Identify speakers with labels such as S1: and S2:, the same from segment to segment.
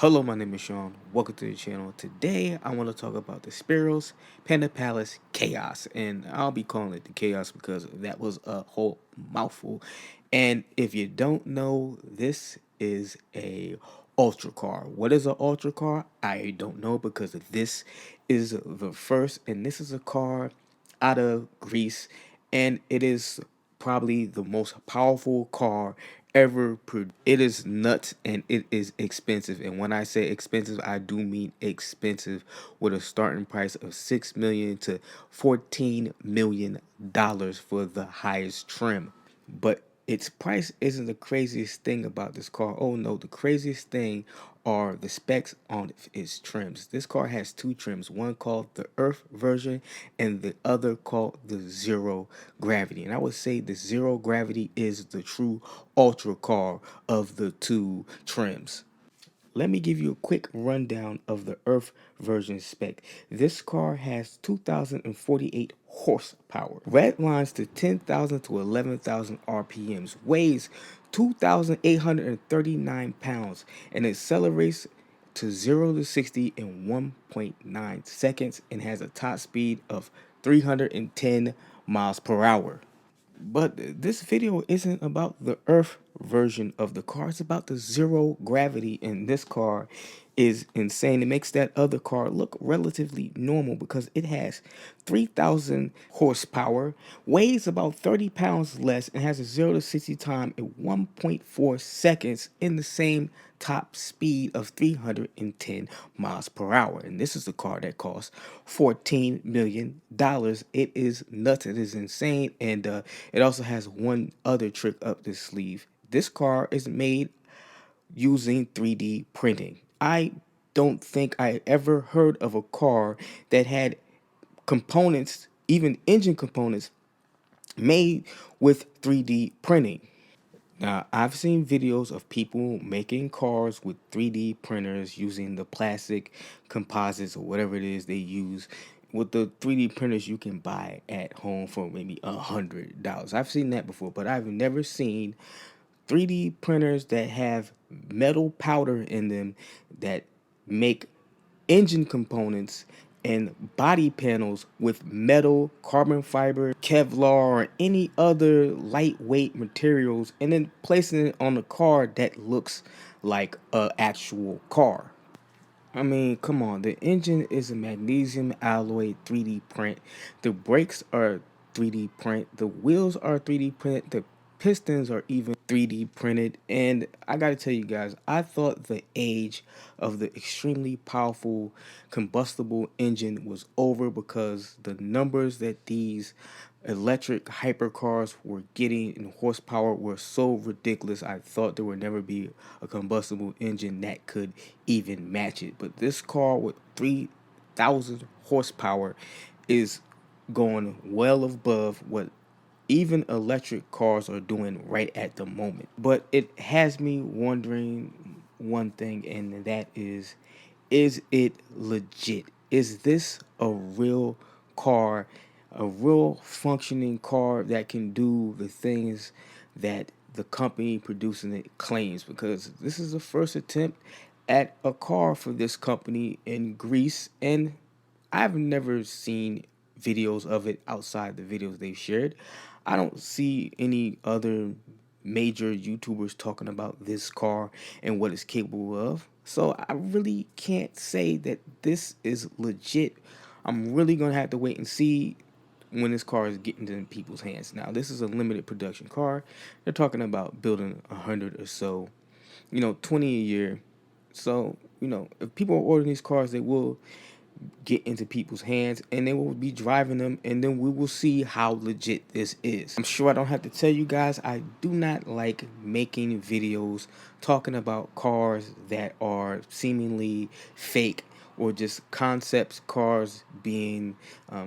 S1: Hello, my name is Sean. Welcome to the channel. Today, I want to talk about the Spyros Panopoulos Chaos, and I'll be calling it the Chaos because that was a whole mouthful. And if you don't know, this is a ultra car. What is an ultra car? I don't know because this is the first, and this is a car out of Greece, and it is probably the most powerful car ever produced. It is nuts and it is expensive. And when I say expensive, I do mean expensive, with a starting price of $6 million to $14 million for the highest trim. But its price isn't the craziest thing about this car. Oh no, the craziest thing are the specs on its trims. This car has two trims, one called the Earth version and the other called the Zero Gravity. And I would say the Zero Gravity is the true ultra car of the two trims. Let me give you a quick rundown of the Earth version spec. This car has 2,048 horsepower, red lines to 10,000 to 11,000 RPMs, weighs 2,839 pounds, and accelerates to 0 to 60 in 1.9 seconds and has a top speed of 310 miles per hour. But this video isn't about the Earth version of the car. It's about the zero gravity, and this car is insane. It makes that other car look relatively normal because it has 3,000 horsepower, weighs about 30 pounds less, and has a 0 to 60 time in 1.4 seconds in the same top speed of 310 miles per hour. And this is a car that costs $14 million. It is nuts. It is insane. And it also has one other trick up the sleeve. This car is made using 3D printing. I don't think I ever heard of a car that had components, even engine components, made with 3D printing. Now, I've seen videos of people making cars with 3D printers using the plastic composites or whatever it is they use. With the 3D printers you can buy at home for maybe $100. I've seen that before, but I've never seen 3D printers that have metal powder in them that make engine components and body panels with metal, carbon fiber, Kevlar, or any other lightweight materials, and then placing it on a car that looks like a actual car. I mean, come on. The engine is a magnesium alloy 3D print. The brakes are 3D print. The wheels are 3D printed. The pistons are even 3D printed. And I gotta tell you guys, I thought the age of the extremely powerful combustible engine was over because the numbers that these electric hypercars were getting in horsepower were so ridiculous. I thought there would never be a combustible engine that could even match it. But this car with 3,000 horsepower is going well above what even electric cars are doing right at the moment. But it has me wondering one thing, and that is it legit? Is this a real car, a real functioning car that can do the things that the company producing it claims? Because this is the first attempt at a car for this company in Greece, and I've never seen videos of it outside the videos they've shared. I don't see any other major YouTubers talking about this car and what it's capable of. So I really can't say that this is legit. I'm really gonna have to wait and see when this car is getting to people's hands. Now, this is a limited production car. They're talking about building 100 or so, 20 a year. So, if people are ordering these cars, they will get into people's hands and they will be driving them, and then we will see how legit this is. I'm sure I don't have to tell you guys, I do not like making videos talking about cars that are seemingly fake or just concepts cars being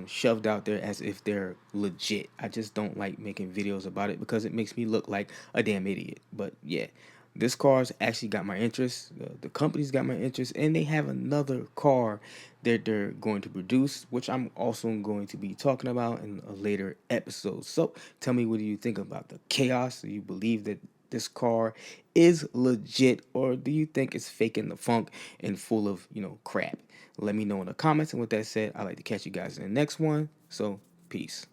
S1: shoved out there as if they're legit. I just don't like making videos about it because it makes me look like a damn idiot. But yeah, this car's actually got my interest. The company's got my interest, and they have another car that they're going to produce, which I'm also going to be talking about in a later episode. So tell me, what do you think about the chaos? Do you believe that this car is legit, or do you think it's faking the funk and full of, crap? Let me know in the comments. And with that said, I'd like to catch you guys in the next one. So, peace.